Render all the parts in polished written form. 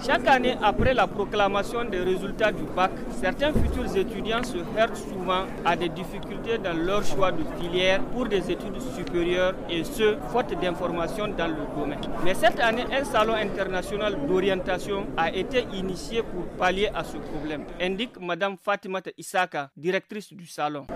Chaque année, après la proclamation des résultats du bac, certains futurs étudiants se heurtent souvent à des difficultés dans leur choix de filière pour des études supérieures et ce, faute d'informations dans le domaine. Mais cette année, un salon international d'orientation a été initié pour pallier à ce problème, indique Mme Fatimata Isaka, directrice du salon.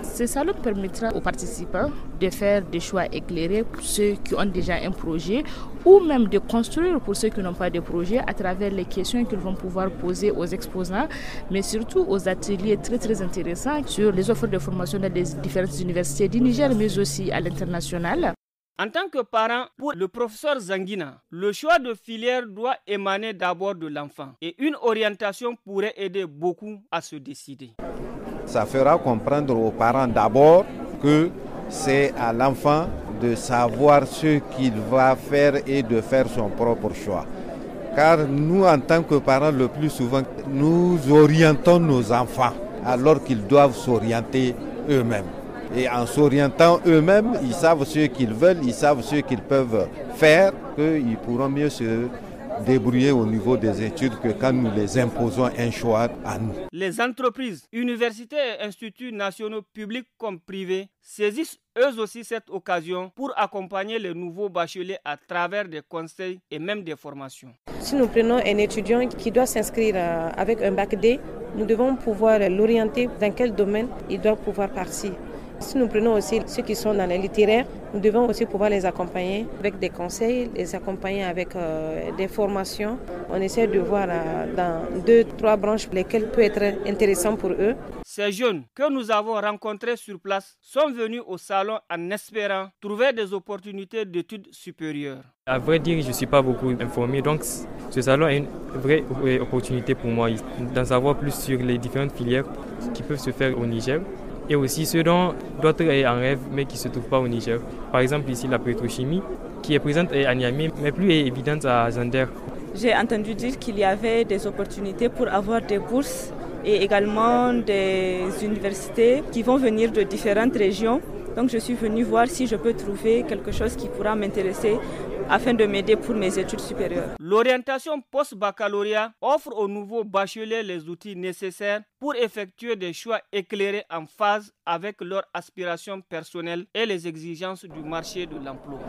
Ce salon permettra aux participants de faire des choix éclairés pour ceux qui ont déjà un projet ou même de construire pour ceux qui n'ont pas de projet à travers les questions qu'ils vont pouvoir poser aux exposants, mais surtout aux ateliers très intéressants sur les offres de formation dans les différentes universités du Niger, mais aussi à l'international. En tant que parent, pour le professeur Zangina, le choix de filière doit émaner d'abord de l'enfant et une orientation pourrait aider beaucoup à se décider. Ça fera comprendre aux parents d'abord que c'est à l'enfant de savoir ce qu'il va faire et de faire son propre choix. Car nous, en tant que parents, le plus souvent, nous orientons nos enfants alors qu'ils doivent s'orienter eux-mêmes. Et en s'orientant eux-mêmes, ils savent ce qu'ils veulent, ils savent ce qu'ils peuvent faire, qu'ils pourront mieux se débrouiller au niveau des études que quand nous les imposons un choix à nous. Les entreprises, universités et instituts nationaux publics comme privés saisissent eux aussi cette occasion pour accompagner les nouveaux bacheliers à travers des conseils et même des formations. Si nous prenons un étudiant qui doit s'inscrire avec un bac D, nous devons pouvoir l'orienter dans quel domaine il doit pouvoir partir. Si nous prenons aussi ceux qui sont dans les littéraires, nous devons aussi pouvoir les accompagner avec des conseils, les accompagner avec des formations. On essaie de voir dans 2-3 branches lesquelles peut être intéressant pour eux. Ces jeunes que nous avons rencontrés sur place sont venus au salon en espérant trouver des opportunités d'études supérieures. À vrai dire, je ne suis pas beaucoup informé, donc ce salon est une vraie opportunité pour moi d'en savoir plus sur les différentes filières qui peuvent se faire au Niger. Et aussi ceux dont d'autres sont en rêve mais qui ne se trouvent pas au Niger. Par exemple ici la pétrochimie qui est présente à Niamey mais plus évidente à Zander. J'ai entendu dire qu'il y avait des opportunités pour avoir des bourses et également des universités qui vont venir de différentes régions. Donc je suis venue voir si je peux trouver quelque chose qui pourra m'intéresser afin de m'aider pour mes études supérieures. L'orientation post-baccalauréat offre aux nouveaux bacheliers les outils nécessaires pour effectuer des choix éclairés en phase avec leurs aspirations personnelles et les exigences du marché de l'emploi.